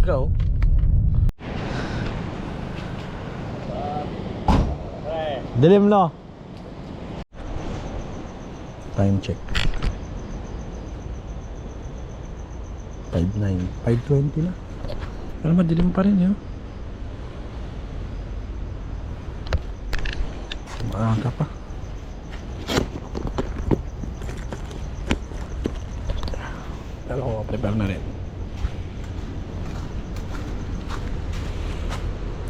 Go. Dilim no. Time check. 5:09, 5:20 na. Pero madilim pa rin yun. Maaga pa. Pero prepare na rin.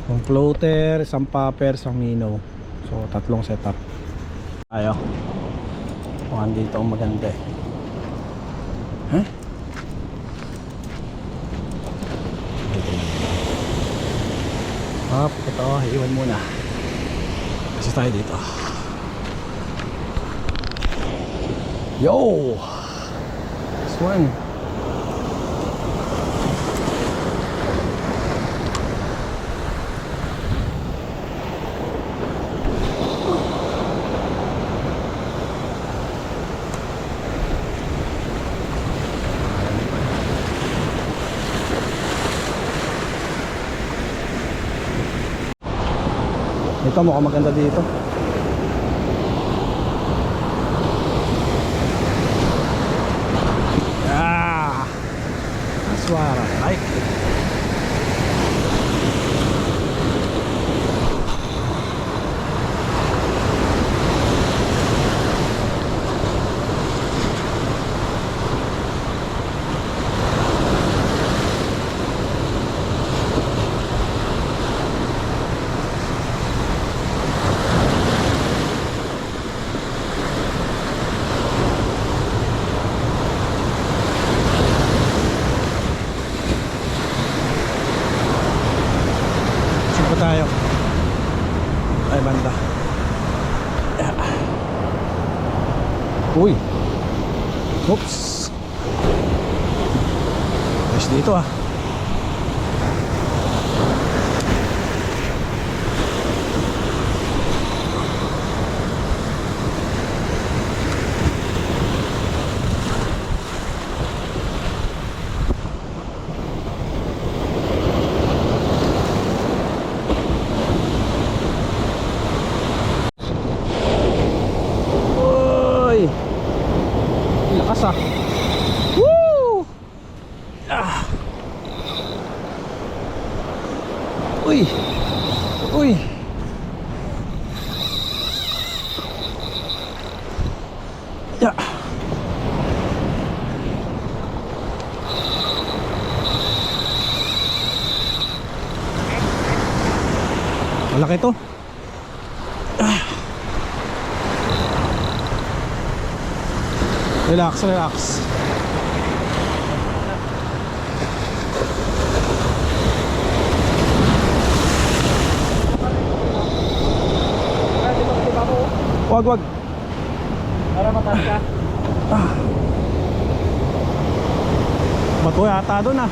Ang floater, isang popper, isang minnow. So tatlong setup. Ayo. Mukhang dito ang maganda eh. Huh? Up, ito, iwan muna. Kasi tayo dito. Yo! This one. Ito mukhang maganda dito. Yeah, that's what I like. Tayo ay banda. Yeah. Uy, oops, ayos dito ah. Lakas ah. Woo! Ah. Uy. Uy. Ya. Malaki to. Ah. Relax, relax. Wag. Para mataas ka. Ah. Bato yata doon ah.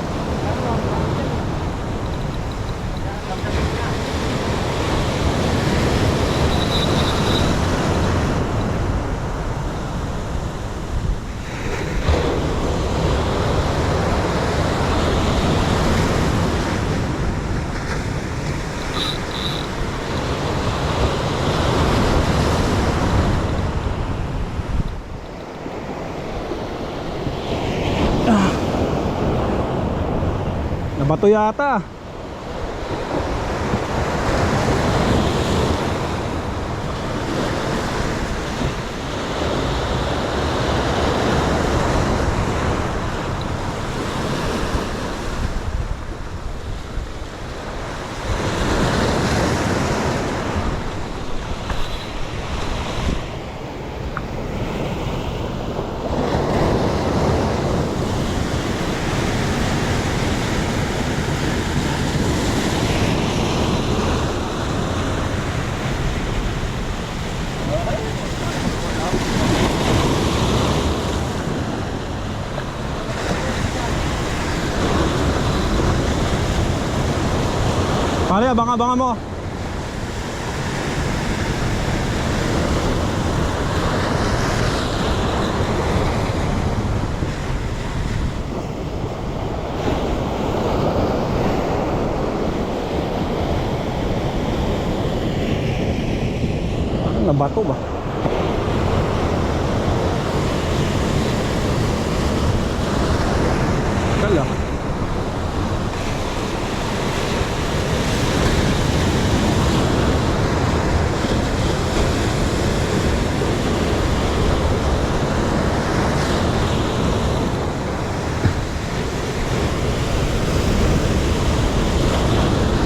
Nabato yata. Pare, abang-abangan mo. bato ba? Kala.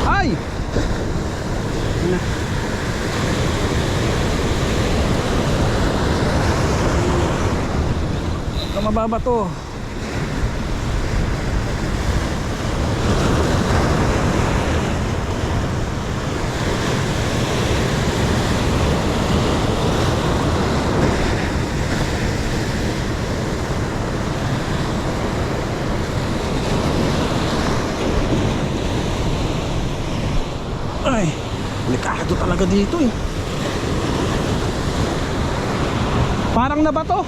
Ay! Mababa to. Ay, delikado talaga dito eh. Parang nabato.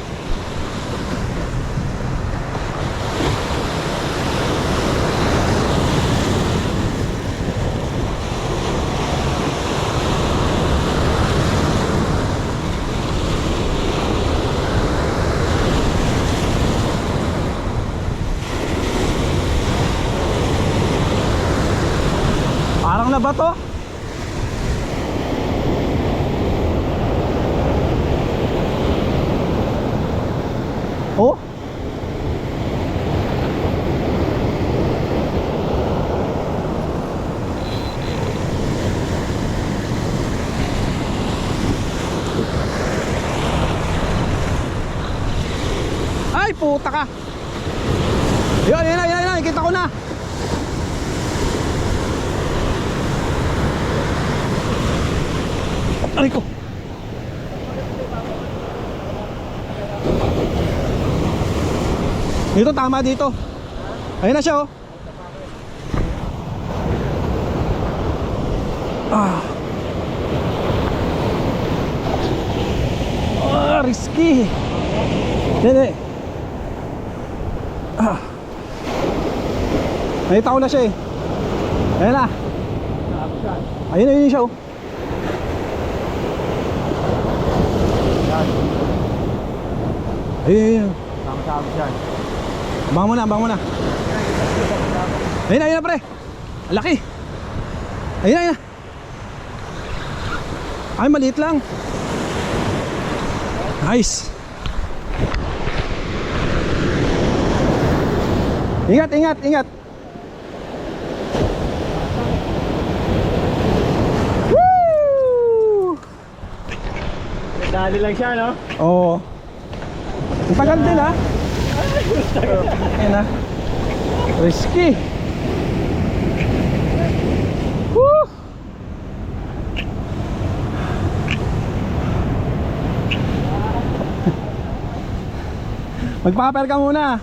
Parang nabato. Oh. Ay, puta ka. Yun, yun, kita ko na. Aray ko. Dito, tama dito. Ayun na siya oh. Risky. Hindi. Nakita ko na siya eh. Ayun na. Ayun siya oh. Ayun. Sama-sama siya. Abang mo na. Ayun na pre. Laki. Ayun na. Ay, maliit lang. Nice. Ingat. Woo! Dali lang siya, no? Oo. Ang tagal din ha. Ayun na. Risky. Woo! Magpaper ka muna.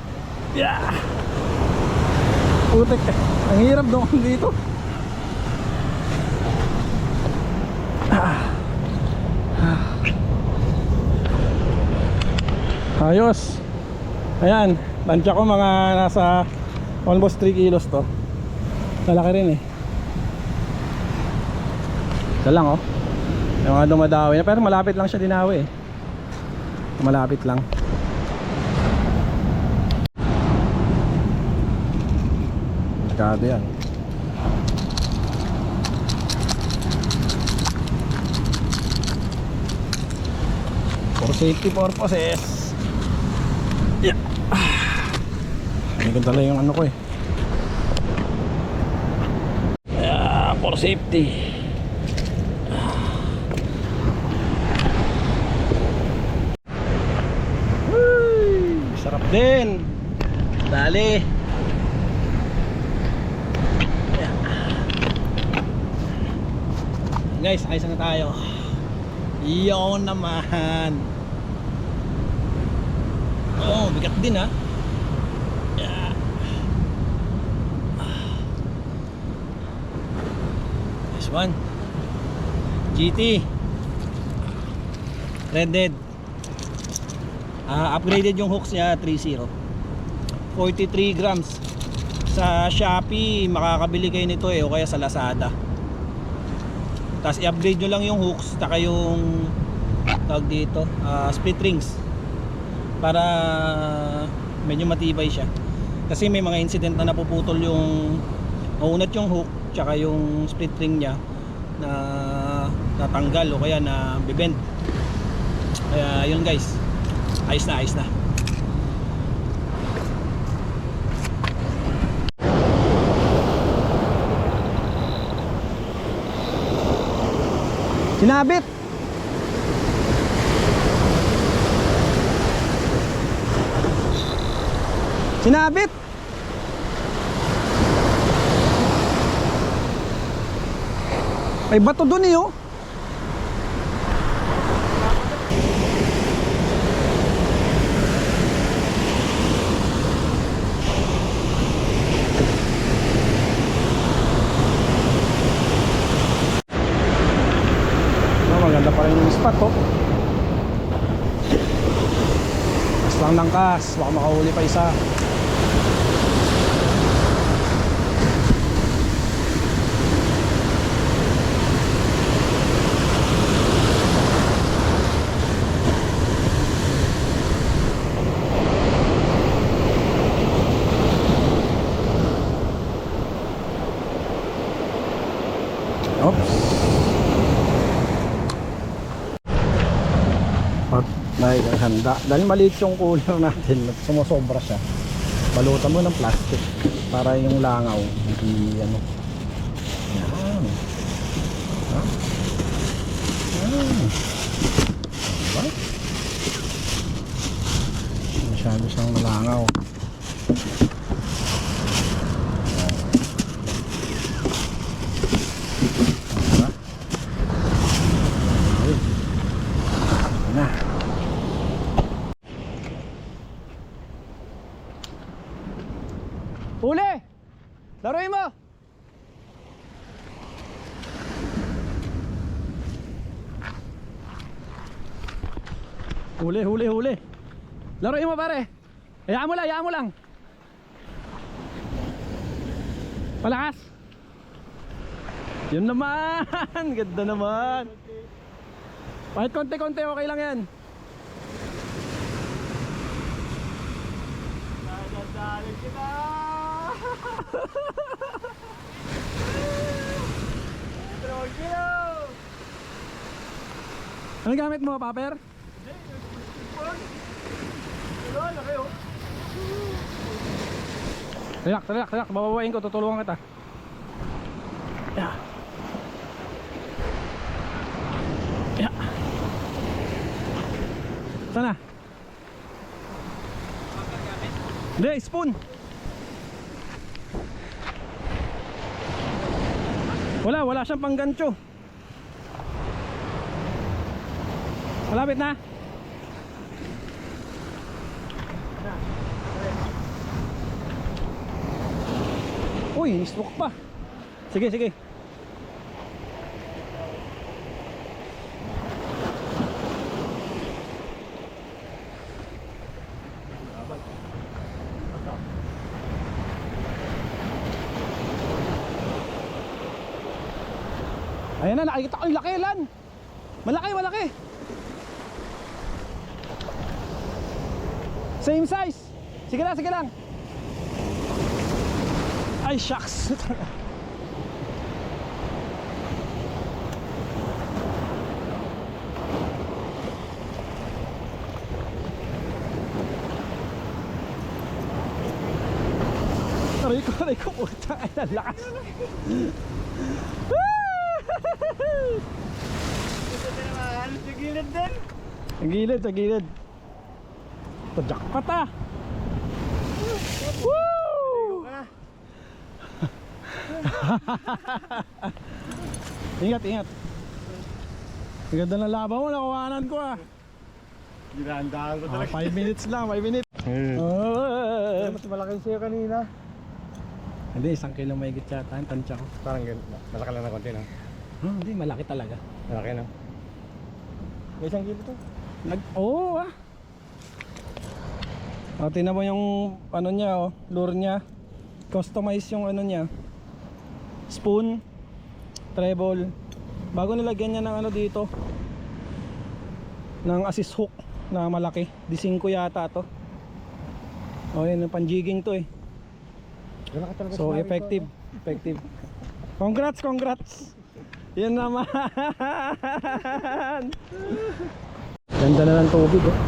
Yeah. Putik. Ang hirap doon dito. Ayos. Ayan, tansya ko mga nasa almost 3 kilos to. Malaki rin eh. Isa lang oh. Yung mga dumadawi na, pero malapit lang siya dinawi eh. Malapit lang. Magkado yan. For safety purposes. Yeah. May ganda yung ano ko eh. Yeah, for safety. Sarap din. Dali. Yeah. Guys, ayos na tayo. Iyon naman. Oh, bigat din ha. Yeah. This one GT Red Dead. Upgraded yung hooks niya, 3.0 43 grams. Sa Shopee makakabili kayo nito eh, o kaya sa Lazada. Tapos i-upgrade nyo lang yung hooks, taka yung tawag dito, split rings para medyo matibay siya. Kasi may mga incident na napuputol yung maunat yung hook tsaka yung split ring niya na natanggal o kaya na bibend. Kaya yun guys, ayos na. Sinabit. Sinabit. May bato dun eh oh. Maganda pa rin yung spot oh. Kas lang ng kas, baka makahuli pa isa. Oops. Dahil ang handa. Dahil maliit yung cooler natin, sumusobra siya. Balutan mo ng plastic para yung langaw hindi ano. Yan. Ha? Yan. Diba? Masyado siyang malangaw. Diba? Ayun. Na. Huli! Laruin mo! Huli! Laruin mo pare! Hayaan mo lang! Palakas! Yun naman! Ganda naman! Kahit konti-konti okay lang yan. Nadadali kita! Ano gamit mo, Paper? Relax, babawain ko, tutulungan kita. Yeah. Sana? Hindi, spoon. Wala siyang panggancho. Malapit na. Uy, stroke pa. Sige. Ayan na, nakikita ko yung laki lan. Malaki. Same size. Sige lang. Ay, shucks. Aray ko, puta. Ay, nalakas. Sa gilid din. Sa gilid. Ito, jackpot ah. Woo! Ingat. Ang ganda ng laban mo, nakuhanan ko ah. Ginandaan ko talaga. 5 minutes lang, 5 minutes. Mas malaki sa'yo kanina. Hindi, 1 kilo may higit yata ang tansya ko. Parang malaki lang na konti no? Hindi, malaki talaga. Malaki no? May 1 kilo to? Oo ah. Tingnan mo yung ano niya oh, lure niya. Customize yung ano niya. Spoon, treble. Bago nilagyan niya ng ano dito. ng assist hook na malaki. D5 yata to. Oh, yun, panjiging to eh. Gano'n ka talaga So sinabi ko, effective, effective. Congrats, congrats. Yan naman. Ganda na ng tubig oh.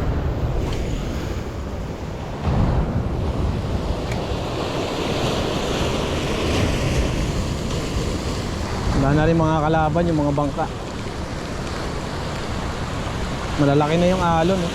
Wala na rin mga kalaban, yung mga bangka. Malalaki na yung alon eh.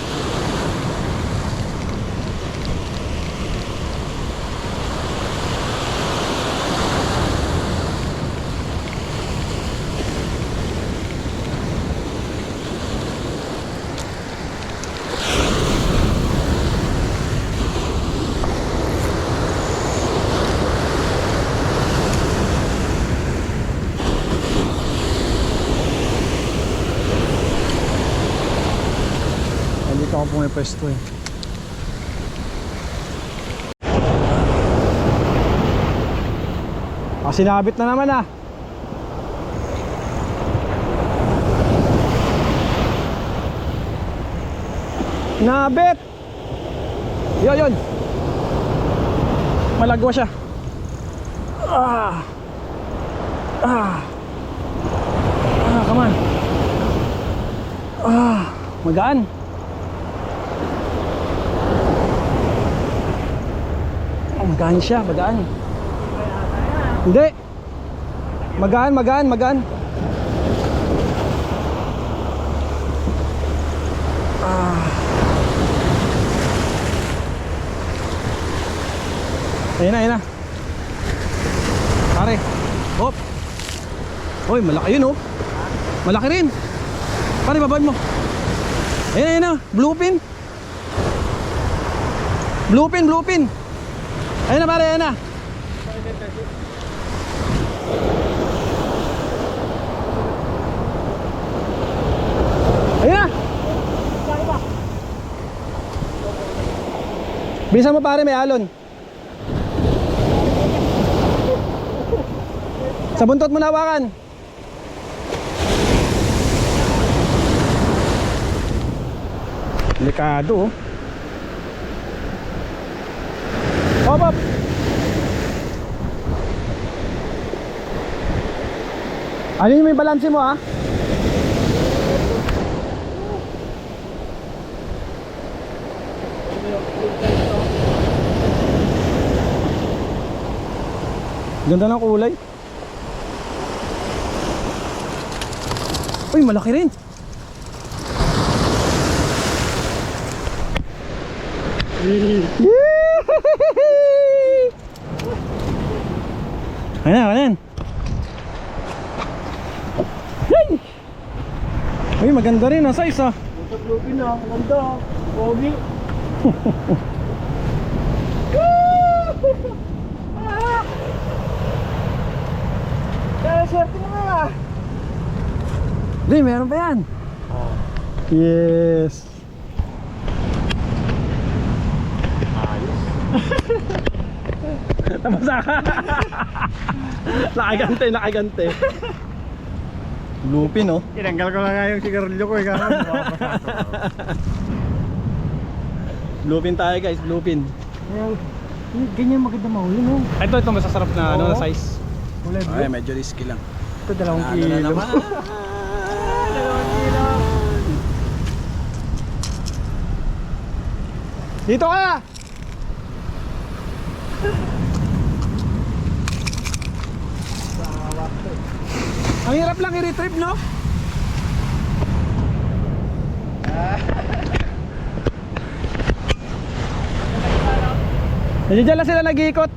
Dito ako pumipwesto eh. Sinabit na naman ah. Nabit. Yun. Malagwa siya. Come on. Magaan. Magaan siya, magaan. Hindi. Magaan. Ayun na. Pare. Hop. Hoy, malaki yun oh. Malaki rin. Pare, babad mo. Ayun na. Bluefin. Ayun na pare, ayun na. Ayun na. Bisa mo pare, may alon. Sa buntot mo nawakan. Delikado oh. Hop. Ano yung may balanse mo ah? Ganda ng kulay. Uy, malaki rin. Ayan. Uy, maganda rin ang size ah. Bluefin na, maganda. Pogi. Swerte naman ah. Hindi, meron pa yan. Yes. Tapos ka. Nakagante. Lupin oh. Tinanggal ko lang nga yung sigarilyo ko eh. Lupin tayo guys, lupin. Ganyan maganda mahuli no. Ito masasarap na ano na size. Kulay blue. Ay, medyo risky lang. Ito 2 kilo. Na naman. 2 kilo. Dito ka! Ang hirap lang i-retrieve, no? Nandiyan lang sila nag-iikot.